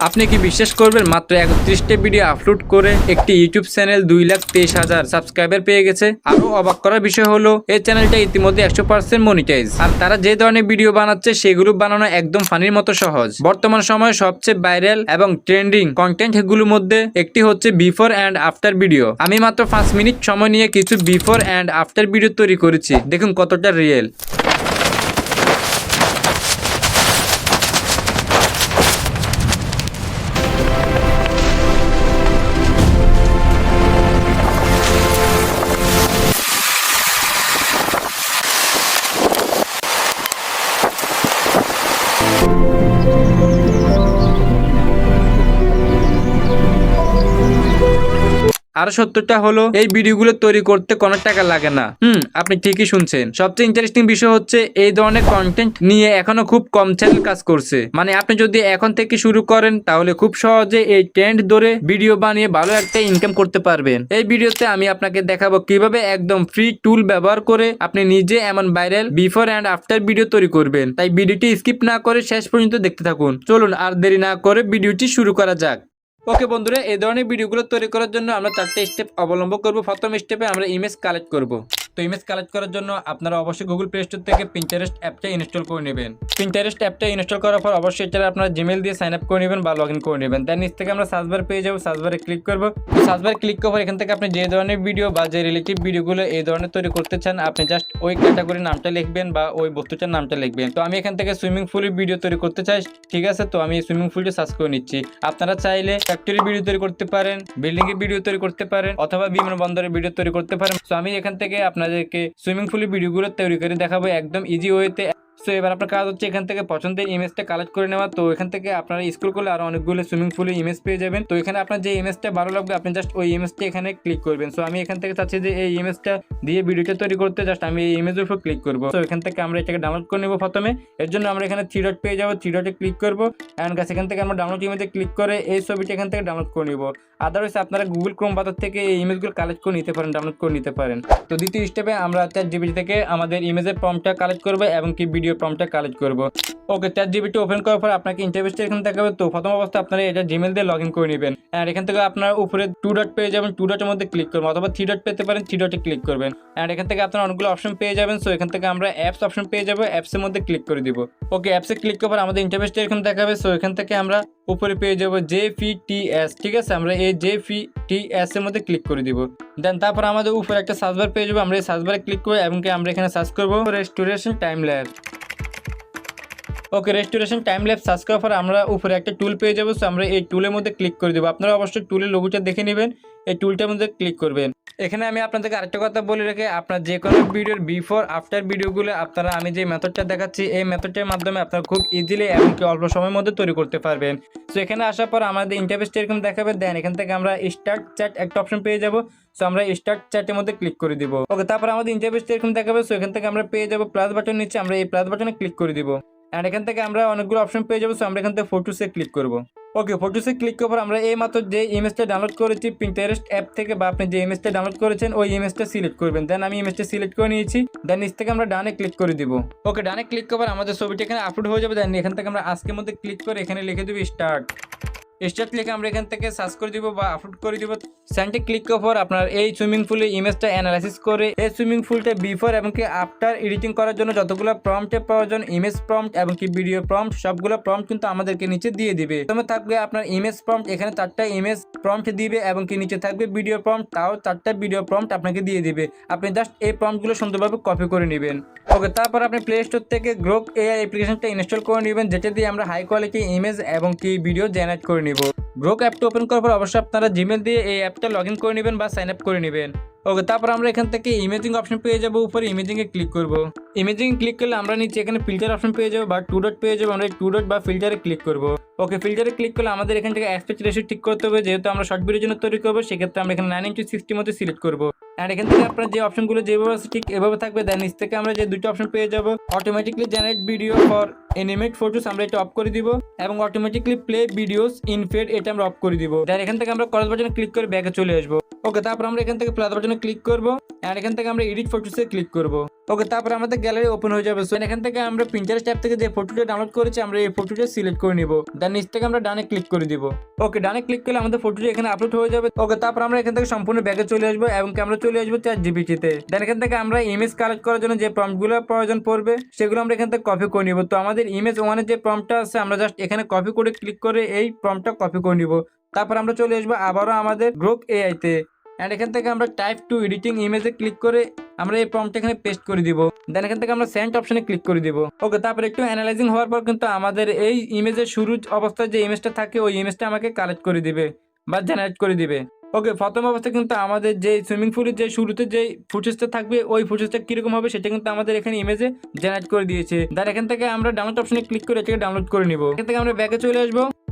আপনি কি বিশ্বাস করবেন মাত্র 31টা ভিডিও আপলোড করে একটি ইউটিউব চ্যানেল 2,23,000 সাবস্ক্রাইবার পেয়ে গেছে। আরো অবাক করার বিষয় হলো এই চ্যানেলটা ইতিমধ্যে 100% মনিটাইজ। আর তারা যে ধরনের ভিডিও বানাচ্ছে সেগুলো বানানো একদম ফানির মতো সহজ। বর্তমান সময়ে সবচেয়ে ভাইরাল এবং ট্রেন্ডিং কন্টেন্ট এগুলোর মধ্যে একটি হচ্ছে বিফোর অ্যান্ড আফটার ভিডিও। আমি মাত্র 5 মিনিট সময় নিয়ে কিছু বিফোর অ্যান্ড আফটার ভিডিও তৈরি করেছি, দেখুন কতটা রিয়েল। আর সত্যটা হলো এই ভিডিওগুলো তৈরি করতে কোনো টাকা লাগে না। আপনি ঠিকই শুনছেন। সবচেয়ে ইন্টারেস্টিং বিষয় হচ্ছে এই ধরনের কন্টেন্ট নিয়ে এখনো খুব কম চ্যানেল কাজ করছে। মানে আপনি যদি এখন থেকে শুরু করেন তাহলে খুব সহজে এই ট্রেন্ড ধরে ভিডিও বানিয়ে ভালো একটা ইনকাম করতে পারবেন। এই ভিডিওতে আমি আপনাকে দেখাবো কিভাবে একদম ফ্রি টুল ব্যবহার করে আপনি নিজে এমন viral before and after video তৈরি করবেন। তাই ভিডিওটি স্কিপ না করে শেষ পর্যন্ত দেখতে থাকুন। চলুন আর দেরি না করে ভিডিওটি শুরু করা যাক। ওকে বন্ধুরা, এই ধরনের ভিডিওগুলো তৈরি করার জন্য আমরা 4টা স্টেপ অবলম্বন করব। প্রথম স্টেপে আমরা ইমেজ কালেক্ট করব। তো ইমেজ কালেক্ট করার জন্য আপনারা অবশ্যই গুগল প্লে স্টোর থেকে পিন্টারেস্ট অ্যাপটা ইনস্টল করে নেবেন। পিন্টারেস্ট অ্যাপটা ইনস্টল করার পর অবশ্যই এটা আপনারা জিমেল দিয়ে সাইন আপ করে নেবেন বা লগ ইন করে নেবেন। দেন নিচ থেকে আমরা সার্চ বার পেয়ে যাবো, সার্চ বারে ক্লিক করবো। সার্চ বার ক্লিক করার পর এখান থেকে আপনি যে ধরনের ভিডিও বা যে রিলেটিভ ভিডিওগুলো এই ধরনের তৈরি করতে চান আপনি জাস্ট ওই ক্যাটাগরির নামটা লিখবেন বা ওই বস্তুটার নামটা লিখবেন। তো আমি এখান থেকে সুইমিং পুলের ভিডিও তৈরি করতে চাই, ঠিক আছে। তো আমি সুইমিং পুলটা সার্চ করে নিচ্ছি। আপনারা চাইলে ফ্যাক্টরি ভিডিও তৈরি করতে পারেন, বিল্ডিং এর ভিডিও তৈরি করতে পারেন, অথবা বিমানবন্দরের ভিডিও তৈরি করতে পারেন। তো আমি এখান থেকে আপনাদেরকে সুইমিং পুলের ভিডিওগুলো তৈরি করে দেখাবো একদম ইজি ওয়েতে। সো এবার আপনার কাজ হচ্ছে এখান থেকে পছন্দের ইমেজটা কালেক্ট করে নেওয়া। তো এখান থেকে আপনারা স্ক্রল করলে আরো অনেকগুলো সুইমিং পুলের ইমেজ পেয়ে যাবেন। তো এখানে আপনার যে ইমেজটা ভালো লাগবে আপনি জাস্ট ওই ইমেজটা এখানে ক্লিক করবেন। সো আমি এখান থেকে চাচ্ছি যে এই ইমেজটা দিয়ে ভিডিওটা তৈরি করতে, জাস্ট আমি এই ইমেজের উপর ক্লিক করবো। তো এখান থেকে আমরা এটাকে ডাউনলোড করে নেবো প্রথমে। এর জন্য আমরা এখানে 3 ডট পেয়ে যাবো, 3 ডটে ক্লিক করবো অ্যান্ড এখান থেকে আমরা ডাউনলোড ইমেজে ক্লিক করে এই ছবিটা এখান থেকে ডাউনলোড করে নিবো। আদারওয়াইজ আপনারা গুগল ক্রোম বাজার থেকে এই ইমেজগুলো কালেক্ট করে নিতে পারেন, ডাউনলোড করে নিতে পারেন। তো দ্বিতীয় স্টেপে আমরা ChatGPT থেকে আমাদের ইমেজের প্রম্পটটা কালেক্ট করবো এবং কি ভিডিও প্রম্পটটা কালেক্ট করবো। ওকে, ChatGPT ওপেন করার পর আপনাকে ইন্টারফেসটা এখানে দেখাবে। তো প্রথম অবস্থা আপনারা এটা জিমেল দিয়ে লগ ইন করে নেবেন। আর এখান থেকে আপনারা উপরে 2 ডট পেয়ে যাবেন, 2 ডটের মধ্যে ক্লিক করবেন, অথবা 3 ডট পেতে পারেন, 3 ডটে ক্লিক করবেন। আর এখান থেকে আপনারা অনেকগুলো অপশন পেয়ে যাবেন। সো এখান থেকে আমরা অ্যাপস অপশন পেয়ে যাবো, অ্যাপসের মধ্যে ক্লিক করে দিব। ওকে, অ্যাপসে ক্লিক করার পর আমাদের ইন্টারফেসটা এরকম দেখাবে। সো এখান থেকে আমরা উপরে পেয়ে যাবো JPTS, ঠিক আছে। আমরা এই JPTS এর মধ্যে ক্লিক করে দিব। দেন তারপর আমাদের উপরে একটা সার্চ বার পেয়ে যাবো। আমরা এই সার্চ বারে ক্লিক করবো এবং আমরা এখানে সার্চ করবো রেস্টোরেশন টাইম ল্যাপস। ওকে, রেস্টোরেশন টাইম ল্যাপস সার্চ করার পর আমরা উপরে একটা টুল পেয়ে যাবো। সো আমরা এই টুলের মধ্যে ক্লিক করে দেবো। আপনারা অবশ্যই টুলের লোগোটা দেখে নেবেন, এই টুলটার মধ্যে ক্লিক করবেন। এখানে আমি আপনাদেরকে আরেকটা কথা বলে রেখে, আপনার যে কোনো ভিডিওর বিফোর আফটার ভিডিওগুলো আপনারা আমি যে মেথডটা দেখাচ্ছি এই মেথডটার মাধ্যমে আপনারা খুব ইজিলি এবং কি অল্প সময়ের মধ্যে তৈরি করতে পারবেন। সো এখানে আসার পর আমাদের ইন্টারফেসটা এরকম দেখাবে। দেন এখান থেকে আমরা স্টার্ট চ্যাট একটা অপশন পেয়ে যাবো। সো আমরা স্টার্ট চ্যাটের মধ্যে ক্লিক করে দিব। ওকে, তারপর আমাদের ইন্টারফেসটা এরকম দেখাবে। সো এখান থেকে আমরা পেয়ে যাবো প্লাস বাটন নিচে, আমরা এই প্লাস বাটনে ক্লিক করে দিব। অ্যান্ড এখান থেকে আমরা অনেকগুলো অপশন পেয়ে যাবো। সো আমরা এখান থেকে ফটোসে ক্লিক করবো। ওকে, ফটোসে ক্লিক করার পর আমরা এই মাত্র যে ইমেজটা ডাউনলোড করেছি পিন্টারেস্ট অ্যাপ থেকে বা আপনি যে ইমেজটা ডাউনলোড করেছেন ওই ইমেজটা সিলেক্ট করবেন। দেন আমি ইমেজটা সিলেক্ট করে নিয়েছি। দেন নিচ থেকে আমরা ডানে ক্লিক করে দিব। ওকে, ডানে ক্লিক করার আমাদের ছবিটা এখানে আপলোড হয়ে যাবে। দেন এখান থেকে আমরা আজকের মধ্যে ক্লিক করে এখানে লিখে দেবো স্টার্ট লিখে আমরা এখান থেকে সার্চ করে দিব বা আপলোড করে দিব। সেন্টে ক্লিক করার পর আপনার এই সুইমিং পুলের ইমেজটা অ্যানালাইসিস করে এই সুইমিং পুলটা বিফোর এবং কি আফটার এডিটিং করার জন্য যতগুলো প্রম্পটের প্রয়োজন, ইমেজ প্রম্পট এবং কি ভিডিও প্রম্পট, সবগুলো প্রম্পট কিন্তু আমাদেরকে নিচে দিয়ে দিবে। প্রথমে থাকবে আপনার ইমেজ প্রম্পট, এখানে 4টা ইমেজ প্রম্পট দিবে এবং কি নিচে থাকবে ভিডিও প্রম্পট, তাও 4টা ভিডিও প্রম্পট আপনাকে দিয়ে দিবে। আপনি জাস্ট এই প্রম্পটগুলো সুন্দরভাবে কপি করে নেবেন। ওকে, তারপর আপনি প্লে স্টোর থেকে গ্রোক AI অ্যাপ্লিকেশনটা ইনস্টল করে নেবেন, যেটা দিয়ে আমরা হাই কোয়ালিটি ইমেজ এবং কি ভিডিও জেনারেট করে নিব। গ্রোক অ্যাপটা ওপেন করার পর অবশ্যই আপনারা জিমেল দিয়ে এই অ্যাপটা লগ ইন করে নেবেন বা সাইন আপ করে নেবেন। ওকে, তারপর আমরা এখান থেকে ইমেজিং অপশন পেয়ে যাবো। উপরে ইমেজিং এ ক্লিক করব। ইমেজিং ক্লিক করলে আমরা নিচে এখানে ফিল্টার অপশন পেয়ে যাবো বা 2 ডট পেয়ে যাবো। আমরা 2 ডট বা ফিল্টারে ক্লিক করব। ওকে, ফিল্টারে ক্লিক করলে আমাদের এখান থেকে অ্যাসপেক্ট রেশিও ঠিক করতে হবে, যেহেতু আমরা শর্ট ভিডিওর জন্য তৈরি করবো। সেক্ষেত্রে আমরা এখানে 9:60 মধ্যে সিলেক্ট করবো। আর এখান থেকে আপনার যে অপশনগুলো যেভাবে আছে ঠিক এভাবে থাকবে। দেন নিচ থেকে আমরা যে দুটো অপশন পেয়ে যাবো, automatically generate video for animate photos, আমরা এটা অফ করে দিব এবং automatically play videos in feed এটা আমরা অফ করে দিব। দেন এখান থেকে আমরা ক্রস বাটনে ক্লিক করে ব্যাকে চলে আসবো। ওকে, তারপর আমরা এখান থেকে প্লাস বাটনে ক্লিক করব এন্ড এখান থেকে আমরা এডিট ফটোসে ক্লিক করব। ওকে, তারপর আমাদের গ্যালারি ওপেন হয়ে যাবে। সো এখান থেকে আমরা পিন্টারেস্ট অ্যাপ থেকে যে ফটোটা ডাউনলোড করেছি আমরা এই ফটোটা সিলেক্ট করে নিব। দেন নিচ থেকে আমরা ডানে ক্লিক করে দিব। ওকে, ডানে ক্লিক করলে আমাদের ফটোটা এখানে আপলোড হয়ে যাবে। ওকে, তারপর আমরা এখান থেকে সম্পূর্ণ ব্যাগে চলে আসবো এবং আমরা চলে আসবো ChatGPT তে। দেন এখান থেকে আমরা ইমেজ কালেক্ট করার জন্য যে প্রম্পটগুলো প্রয়োজন পড়বে সেগুলো আমরা এখান থেকে কপি করে নিব। তো আমাদের ইমেজ ওয়ানের যে প্রম্পটটা আছে আমরা জাস্ট এখানে কপি করে ক্লিক করে এই প্রম্পটটা কপি করে নিব। তারপর আমরা চলে আসবো আবারও আমাদের গ্রোক এআই তে এন্ড এখান থেকে আমরা টাইপ টু এডিটিং ইমেজে ক্লিক করে আমরা এই প্রম্পট এখানে পেস্ট করে দিব। দেন এখান থেকে আমরা সেন্ড অপশনে ক্লিক করে দিব। ওকে, তারপর একটু অ্যানালাইজিং হওয়ার পর কিন্তু আমাদের এই ইমেজের শুরুর অবস্থায় যে ইমেজটা থাকে ওই ইমেজটা আমাকে কালেক্ট করে দিবে বা জেনারেট করে দিবে। ওকে, প্রথম অবস্থায় কিন্তু আমাদের যে সুইমিং পুলের যে শুরুতে যে ফুটেজটা থাকবে ওই ফুটেজটা কিরকম হবে সেটা কিন্তু আমাদের এখানে ইমেজে জেনারেট করে দিয়েছে। দেন এখান থেকে আমরা ডাউনলোড অপশনে ক্লিক করে এটাকে ডাউনলোড করে নিব। এখান থেকে আমরা ব্যাকে চলে আসবো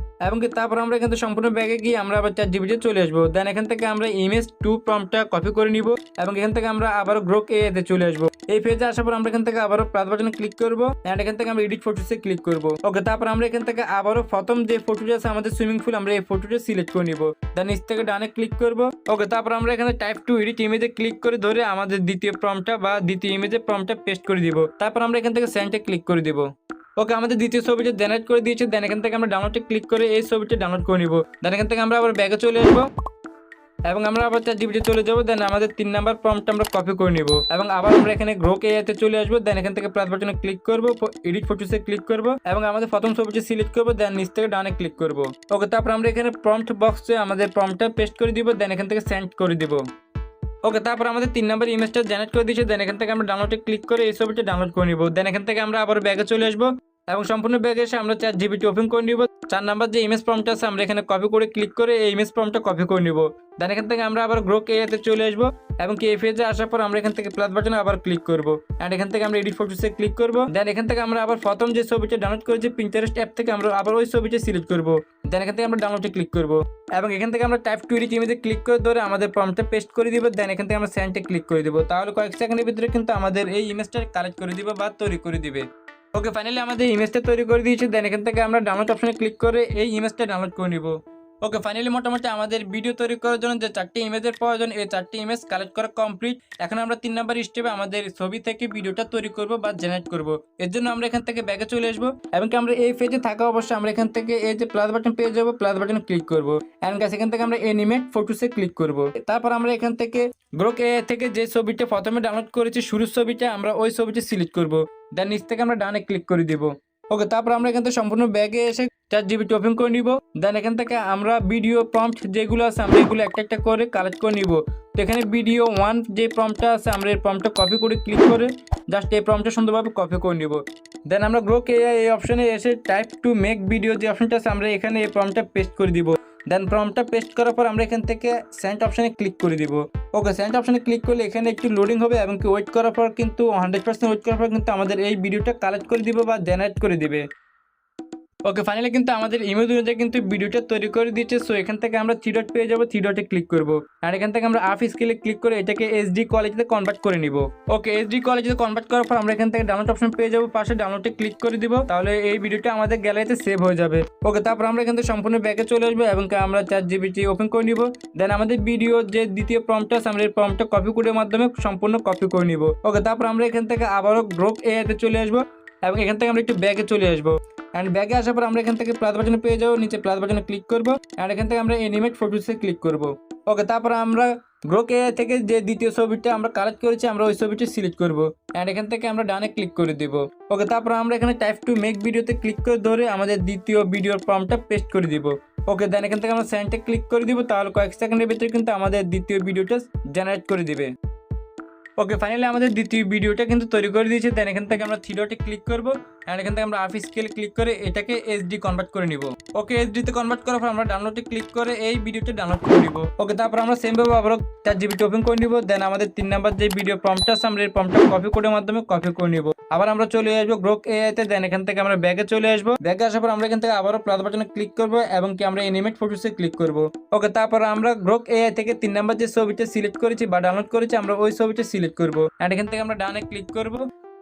এবং তারপর আমরা এখান থেকে সম্পূর্ণ ব্যাগে গিয়ে আমরা আবার ChatGPT চলে আসবো। দেন এখান থেকে আমরা ইমেজ 2 প্রম্পটটা কপি করে নিব এবং এখান থেকে আমরা আবারও গ্রোক এআই তে চলে আসবো। এই পেজে আসার পর আমরা এখান থেকে আবারও প্লাস বাটনে ক্লিক করব এন্ড এখান থেকে আমরা এডিট ফটোসে ক্লিক করব। ওকে, তারপর আমরা এখান থেকে আবারও প্রথম যে ফটোটা আছে আমাদের সুইমিং পুল আমরা এই ফটোটা সিলেক্ট করে নিব। দেন নিচ থেকে ডানে ক্লিক করব। ওকে, তারপর আমরা এখানে টাইপ টু এডিট ইমেজে ক্লিক করে ধরে আমাদের দ্বিতীয় প্রম্পটটা বা দ্বিতীয় ইমেজে প্রম্পটটা পেস্ট করে দিব। তারপর আমরা এখান থেকে সেন্ডে ক্লিক করে দিব। ওকে, আমাদের দ্বিতীয় ছবিটা জেনারেট করে দিয়েছে। দেন এখান থেকে আমরা ডাউনলোডে ক্লিক করে এই ছবিটা ডাউনলোড করে নিব। দেন এখান থেকে আমরা আবার ব্যাগে চলে আসবো এবং আমরা আবার ChatGPT চলে যাবো। দেন আমাদের 3 নাম্বার প্রম্পট আমরা কপি করে নিব এবং আবার আমরা এখানে গ্রোক এআই তে চলে আসবো। দেন এখান থেকে প্লাস বাটনে ক্লিক করব, এডিট ফটোসে ক্লিক করব এবং আমাদের প্রথম ছবিটি সিলেক্ট করব। দেন নিচ থেকে ডানে ক্লিক করব। ওকে, তারপর আমরা এখানে প্রম্পট বক্সে আমাদের প্রম্পটটা পেস্ট করে দিব। দেন এখান থেকে সেন্ড করে দিব। ওকে, তারপর আমাদের 3 নাম্বার ইমেজটা জেনারেট করে দিয়েছে। দেন এখান থেকে আমরা ডাউনলোডে ক্লিক করে এই ছবিটা ডাউনলোড করে নিব। দেন এখান থেকে আমরা আবার ব্যাগে চলে আসবো এবং সম্পূর্ণ ব্যাগে এসে আমরা ChatGPT ওপেন করে নিব। 4 নাম্বার যে ইমেজ প্রম্পট আছে আমরা এখানে কপি করে ক্লিক করে এই ইমেজ প্রম্পটটা কপি করে নিব। দেন এখান থেকে আমরা আবার গ্রোক এআই তে চলে আসবো এবং এই পেজে আসার পর আমরা এখান থেকে প্লাস বাটনে আবার ক্লিক করব এন্ড এখান থেকে আমরা এডিট ফটোসে ক্লিক করব। দেন এখান থেকে আমরা আবার প্রথম যে ছবিটা ডাউনলোড করেছি পিন্টারেস্ট অ্যাপ থেকে আমরা আবার ওই ছবিটা সিলেক্ট করব। দেন এখান থেকে আমরা ডাউনলোডে ক্লিক করব এবং এখান থেকে আমরা টাইপ টু এডিট ইমেজে ক্লিক করে ধরে আমাদের প্রম্পটটা পেস্ট করে দিব। দেন এখান থেকে আমরা সেন্ডে ক্লিক করে দিব। তাহলে কয়েক সেকেন্ডের ভিতরে কিন্তু আমাদের এই ইমেজটা কালেক্ট করে দিবে বা তৈরি করে দিবে। ওকে, ফাইনালি আমাদের ইমেজটা তৈরি করে দিয়েছি। দেন এখান থেকে আমরা ডাউনলোড অপশনে ক্লিক করে এই ইমেজটা ডাউনলোড করে নিব। ওকে, ফাইনালি মোটামুটি আমাদের ভিডিও তৈরি করার জন্য যে 4টি ইমেজের প্রয়োজন এই 4টি ইমেজ কালেক্ট করা কমপ্লিট। এখন আমরা 3 নাম্বার স্টেপে আমাদের ছবি থেকে ভিডিওটা তৈরি করব বা জেনারেট করব। এর জন্য আমরা এখান থেকে ব্যাগে চলে আসবো এবং আমরা এই পেজে থাকা অবশ্যই আমরা এখান থেকে এই যে প্লাস বাটন পেয়ে যাবো, প্লাস বাটনে ক্লিক করব এন্ড গাইস এখান থেকে আমরা অ্যানিমেট ফটোসে ক্লিক করব। তারপর আমরা এখান থেকে গ্রোক এআই থেকে যে ছবিটা প্রথমে ডাউনলোড করেছি শুরুর ছবিটা আমরা ওই ছবিটা সিলেক্ট করব। দেন নিচ থেকে আমরা ডানে ক্লিক করে দিব। ওকে, তারপর আমরা এখান থেকে সম্পূর্ণ ব্যাগে এসে ChatGPT ওপেন করে নিব। দেন এখান থেকে আমরা ভিডিও প্রম্পট যেগুলো আছে আমরা এগুলো একটা একটা করে কালেক্ট করে নিব। তো এখানে ভিডিও 1 যে প্রম্পটটা আছে আমরা এই প্রম্পটটা কপি করে ক্লিক করে জাস্ট এই প্রম্পটটা সুন্দরভাবে কপি করে নিব। দেন আমরা গ্রোক এআই এই অপশনে এসে টাইপ টু মেক ভিডিও যে অপশনটা আছে আমরা এখানে এই প্রম্পটটা পেস্ট করে দিব। দেন প্রম্পটটা পেস্ট করার পর আমরা এখান থেকে সেন্ড অপশনে ক্লিক করে দিব। ওকে, সেন্ড অপশনে ক্লিক করলে এখানে একটু লোডিং হবে এবং ওয়েট করার পর কিন্তু 100% ওয়েট করার পর কিন্তু আমাদের এই ভিডিওটা কালেক্ট করে দিবে বা জেনারেট করে দিবে। ওকে, ফাইনালি কিন্তু আমাদের ইমেজ অনুযায়ী কিন্তু ভিডিওটা তৈরি করে দিয়েছে। সো এখান থেকে আমরা 3 ডট পেয়ে যাবো, 3 ডটে ক্লিক করব আর এখান থেকে আমরা আপ স্কেলে ক্লিক করে এটাকে এইচডি কোয়ালিটিতে কনভার্ট করে নিব। ওকে, এইচডি কোয়ালিটিতে কনভার্ট করার পর আমরা এখান থেকে ডাউনলোড অপশন পেয়ে যাবো, পাশে ডাউনলোডে ক্লিক করে দিব। তাহলে এই ভিডিওটা আমাদের গ্যালারিতে সেভ হয়ে যাবে। ওকে, তারপর আমরা এখান থেকে সম্পূর্ণ ব্যাকে চলে আসবো এবং আমরা ChatGPT ওপেন করে নিব। দেন আমাদের ভিডিও যে দ্বিতীয় প্রম্পটটা আছে আমরা এই প্রম্পটটা কপি কোডের মাধ্যমে সম্পূর্ণ কপি করে নিব। ওকে, তারপর আমরা এখান থেকে আবারও গ্রোক এআই তে চলে আসবো এবং এখান থেকে আমরা একটু ব্যাগে চলে আসবো এন্ড ব্যাগে আসার পর আমরা এখান থেকে প্লাস বাটনে পেয়ে যাবো, নিচে প্লাস বাটনে ক্লিক করব এন্ড এখান থেকে আমরা অ্যানিমেট ফটোসে ক্লিক করব। ওকে, তারপর আমরা গ্রোক এআই থেকে যে দ্বিতীয় ছবিটা আমরা কালেক্ট করেছি আমরা ওই ছবিটা সিলেক্ট করব এন্ড এখান থেকে আমরা ডানে ক্লিক করে দেব। ওকে, তারপর আমরা এখানে টাইপ টু মেক ভিডিওতে ক্লিক করে ধরে আমাদের দ্বিতীয় ভিডিওর প্রম্পটটা পেস্ট করে দিব। ওকে, দেন এখান থেকে আমরা সেন্ডে ক্লিক করে দিব। তাহলে কয়েক সেকেন্ডের ভিতরে কিন্তু আমাদের দ্বিতীয় ভিডিওটা জেনারেট করে দিবে। ওকে, ফাইনালি আমাদের দ্বিতীয় ভিডিওটা কিন্তু তৈরি করে দিয়েছে। দেন এখান থেকে আমরা 3 ডটে ক্লিক করব এন্ড এখান থেকে আমরা আপ স্কেলে ক্লিক করে এটাকে এইচডি কনভার্ট করে নিব। ওকে, এইচডি তে কনভার্ট করার পর আমরা ডাউনলোডে ক্লিক করে এই ভিডিওটা ডাউনলোড করে নিব। ওকে, তারপর আমরা সেম ভাবে আবার ChatGPT ওপেন করে নিব। দেন আমাদের 3 নাম্বার যে ভিডিও প্রম্পট আছে আমরা এই প্রম্পটটা কপি কোডের মাধ্যমে কপি করে নিব। আবার আমরা চলে আসবো গ্রোক এআই তে। দেন এখান থেকে আমরা ব্যাগে চলে আসবো। ব্যাগে আসার পর আমরা এখান থেকে আবারও প্লাস বাটনে ক্লিক করব এবং কি আমরা অ্যানিমেট ফটোসে ক্লিক করব। ওকে, তারপর আমরা গ্রোক এআই থেকে 3 নাম্বার যে ছবিটা সিলেক্ট করেছি বা ডাউনলোড করেছি আমরা ওই ছবিটা সিলেক্ট করব এন্ড এখান থেকে আমরা ডানে ক্লিক করব।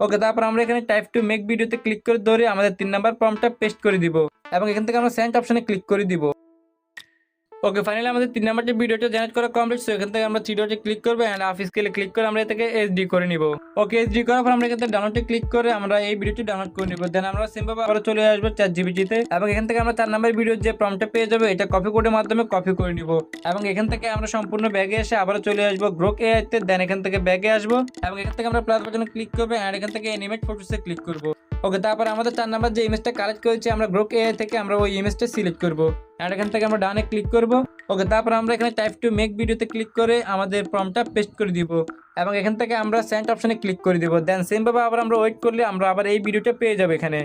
ওকে, তারপর আমরা এখানে টাইপ টু মেক ভিডিওতে ক্লিক করে ধরে আমাদের 3 নাম্বার প্রম্পটটা পেস্ট করে দিব এবং এখান থেকে আমরা সেন্ড অপশনে ক্লিক করে দিব। ওকে, ফাইনালি আমাদের 3 নাম্বারটি ভিডিওটা জেনারেট করা কমপ্লিট। সো এখান থেকে আমরা 3 ডটে ক্লিক করব এন্ড হাফ স্কেলে ক্লিক করে আমরা এটাকে এইচডি করে নিব। ওকে, এইচডি করার পর আমরা এখান থেকে ডাউনলোডে ক্লিক করে আমরা এই ভিডিওটি ডাউনলোড করে নিব। দেন আমরা সিম্পল আবার চলে আসবো ChatGPT তে এবং এখান থেকে আমরা 4 নাম্বার ভিডিওর যে প্রম্পটটা পেয়ে যাবো এটা কপি কোডের মাধ্যমে কপি করে নিব এবং এখান থেকে আমরা সম্পূর্ণ ব্যাগে এসে আবার চলে আসবো গ্রোক এআই তে। দেন এখান থেকে ব্যাগে আসবো এবং এখান থেকে আমরা প্লাস বাটনে ক্লিক করব এন্ড এখান থেকে অ্যানিমেট ফটোসে ক্লিক করব। ওকে, তারপর আমাদের 4 নাম্বার যে ইমেজটা কালেক্ট করেছি আমরা গ্রোক এআই থেকে আমরা ওই ইমেজটা সিলেক্ট করব এন্ড এখান থেকে আমরা ডানে ক্লিক করব। ওকে, তারপর আমরা এখানে টাইপ টু মেক ভিডিওতে ক্লিক করে আমাদের প্রম্পটটা পেস্ট করে দিব এবং এখান থেকে আমরা সেন্ড অপশনে ক্লিক করে দিব। দেন সেম ভাবে আবার আমরা ওয়েট করলে আমরা আবার এই ভিডিওটা পেয়ে যাব এখানে।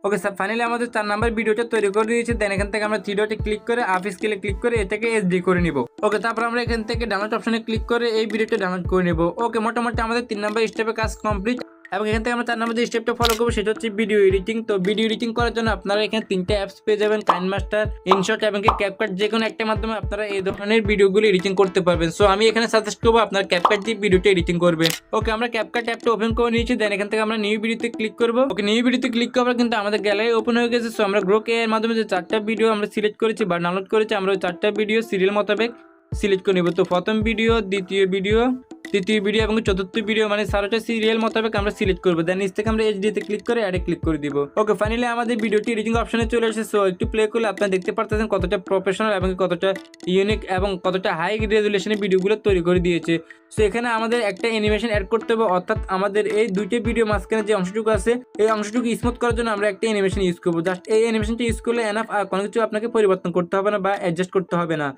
ওকে স্যার, ফাইনালি আমাদের 4 নাম্বার ভিডিওটা তৈরি করে দিয়েছি। দেন এখান থেকে আমরা 3 ডটে ক্লিক করে হাফ স্কেলে ক্লিক করে এটাকে এইচডি করে নিব। ওকে, তারপর আমরা এখান থেকে ডাউনলোড অপশনে ক্লিক করে এই ভিডিওটা ডাউনলোড করে নিব। ওকে, মোটামুটি আমাদের 3 নাম্বার স্টেপে কাজ কমপ্লিট এবং এখান থেকে আমরা 4 নাম্বার যে স্টেপটা ফলো করবো সেটা হচ্ছে ভিডিও এডিটিং। তো ভিডিও এডিটিং করার জন্য আপনারা এখানে 3টা অ্যাপস পেয়ে যাবেন, কাইনমাস্টার, ইনশট এবং ক্যাপকাট। যে কোনো একটা মাধ্যমে আপনারা এই ধরনের ভিডিওগুলো এডিটিং করতে পারবেন। সো আমি এখানে সাজেস্ট করবো আপনারা ক্যাপকাট দিয়ে ভিডিওটা এডিটিং করবেন। ওকে, আমরা ক্যাপকাট অ্যাপটা ওপেন করে নিয়েছি। দেন এখান থেকে আমরা নিউ ভিডিওতে ক্লিক করবো। ওকে, নিউ ভিডিওতে ক্লিক করার কিন্তু আমাদের গ্যালারি ওপেন হয়ে গেছে। সো আমরা গ্রোক এর মাধ্যমে যে 4টা ভিডিও আমরা সিলেক্ট করেছি বা ডাউনলোড করেছি আমরা ওই 4টা ভিডিও সিরিয়াল মোতাবেক সিলেক্ট করে নিব। তো প্রথম ভিডিও, দ্বিতীয় ভিডিও, তৃতীয় ভিডিও এবং চতুর্থ ভিডিও মানে 4টা সিরিয়াল মোতাবেক আমরা সিলেক্ট করবো। দেন নিচ থেকে আমরা এইচডি তে ক্লিক করে অ্যাডে ক্লিক করে দিব। ওকে, ফাইনালি আমাদের ভিডিওটি এডিটিং অপশনে চলে এসেছে। সো একটু প্লে করলে আপনারা দেখতে পারতেছেন কতটা প্রফেশনাল এবং কতটা ইউনিক এবং কতটা হাই রেজুলেশনের ভিডিওগুলো তৈরি করে দিয়েছে। সো এখানে আমাদের একটা অ্যানিমেশন অ্যাড করতে হবে, অর্থাৎ আমাদের এই 2টা ভিডিও মাঝখানে যে অংশটুকু আছে এই অংশটুকু স্মুথ করার জন্য আমরা একটা অ্যানিমেশন ইউজ করবো। জাস্ট এই অ্যানিমেশনটা ইউজ করলে এনাফ, আর কোনো কিছু আপনাকে পরিবর্তন করতে হবে না বা অ্যাডজাস্ট করতে হবে না।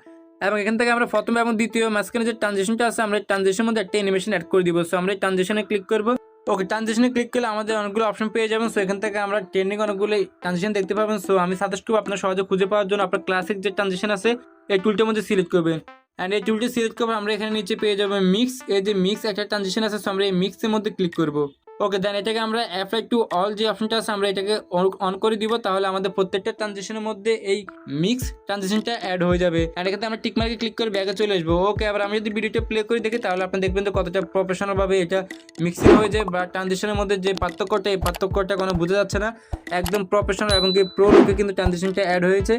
এবং এখান থেকে আমরা প্রথম এবং দ্বিতীয় মাঝখানে যে ট্রানজিশনটা আছে আমরা ট্রানজিশনের মধ্যে একটা অ্যানিমেশন অ্যাড করে দিব। সো আমরা এই ট্রানজিশনে ক্লিক করব। ওকে, ট্রানজিশনে ক্লিক করলে আমাদের অনেকগুলো অপশন পেয়ে যাবেন। সো এখান থেকে আমরা ট্রেন্ডিং অনেকগুলো ট্রানজিশন দেখতে পাবেন। সো আমি সাজেস্ট করব আপনার সহজে খুঁজে পাওয়ার জন্য আপনার ক্লাসিক যে ট্রানজিশন আছে এই টুলটার মধ্যে সিলেক্ট করবেন অ্যান্ড এই টুলটি সিলেক্ট করবো। আমরা এখানে নিচে পেয়ে যাবো মিক্স, এই যে মিক্স একটা ট্রানজিশন আছে। সো আমরা এই মিক্সের মধ্যে ক্লিক করব। ওকে, দেন এটাকে আমরা অ্যাপ্লাই টু অল যে অপশনটা আছে আমরা এটাকে অন করে দিব। তাহলে আমাদের প্রত্যেকটা ট্রানজিশনের মধ্যে এই মিক্স ট্রানজিশনটা অ্যাড হয়ে যাবে অ্যান্ড এখানে আমরা টিক মার্কে ক্লিক করে ব্যাগে চলে আসবো। ওকে, আবার আমি যদি ভিডিওটা প্লে করে দেখি তাহলে আপনি দেখবেন তো কতটা প্রফেশনাল ভাবে এটা মিক্সিং হয়ে যায় বা ট্রানজিশনের মধ্যে যে পার্থক্যটা এই পার্থক্যটা কোনো বোঝা যাচ্ছে না, একদম প্রফেশনাল এবং কি প্রো লুকে কিন্তু ট্রানজিশনটা অ্যাড হয়েছে।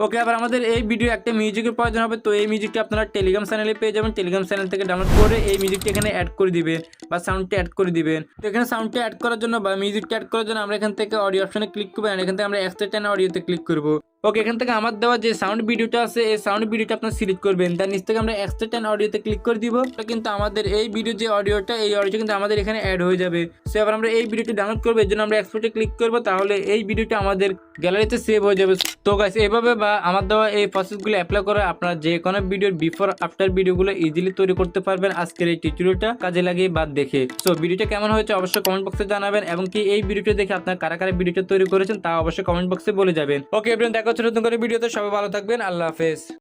ওকে, আবার আমাদের এই ভিডিও একটা মিউজিকের প্রয়োজন হবে। তো এই মিউজিকটা আপনারা টেলিগ্রাম চ্যানেলে পেয়ে যাবেন। টেলিগ্রাম চ্যানেল থেকে ডাউনলোড করে এই মিউজিকটা এখানে অ্যাড করে দিবেন বা সাউন্ডটা অ্যাড করে দিবেন। তো এখানে সাউন্ডটা অ্যাড করার জন্য বা মিউজিকটা অ্যাড করার জন্য আমরা এখান থেকে অডিও অপশনে ক্লিক করবো এখান থেকে আমরা এক্সট্রা অডিওতে ক্লিক করবো। ওকে, এখান থেকে আমার দেওয়া যে সাউন্ড ভিডিওটা আছে এই সাউন্ড ভিডিওটা আপনারা সিলেক্ট করবেন। তার নিচ থেকে আমরা এক্সট্রা অডিওতে ক্লিক করে দিব। কিন্তু আমাদের এই ভিডিও যে অডিওটা এই অডিওটা কিন্তু আমাদের এখানে অ্যাড হয়ে যাবে। সো এবার আমরা এই ভিডিওটি ডাউনলোড করবো, এর জন্য আমরা এক্সপোর্টে ক্লিক করবো। তাহলে এই ভিডিওটা আমাদের গ্যালারিতে সেভ হয়ে যাবে। তো গাইস, এইভাবে বা আমার দেওয়া এই প্রসেসগুলো অ্যাপ্লাই করে আপনারা যে কোনো ভিডিওর বিফোর আফটার ভিডিওগুলো ইজিলি তৈরি করতে পারবেন আজকের এই টিউটোরিয়ালটা কাজে লাগিয়ে বাদ দেখে। সো ভিডিওটা কেমন হয়েছে অবশ্যই কমেন্ট বক্সে জানাবেন এবং কি এই ভিডিওটা দেখে আপনারা কারা কারা ভিডিওটা তৈরি করেছেন তা অবশ্যই কমেন্ট বক্সে বলে যাবেন। ওকে এভরিওয়ান, দেখা হচ্ছে নতুন করে ভিডিওতে। সবাই ভালো থাকবেন, আল্লাহ হাফেজ।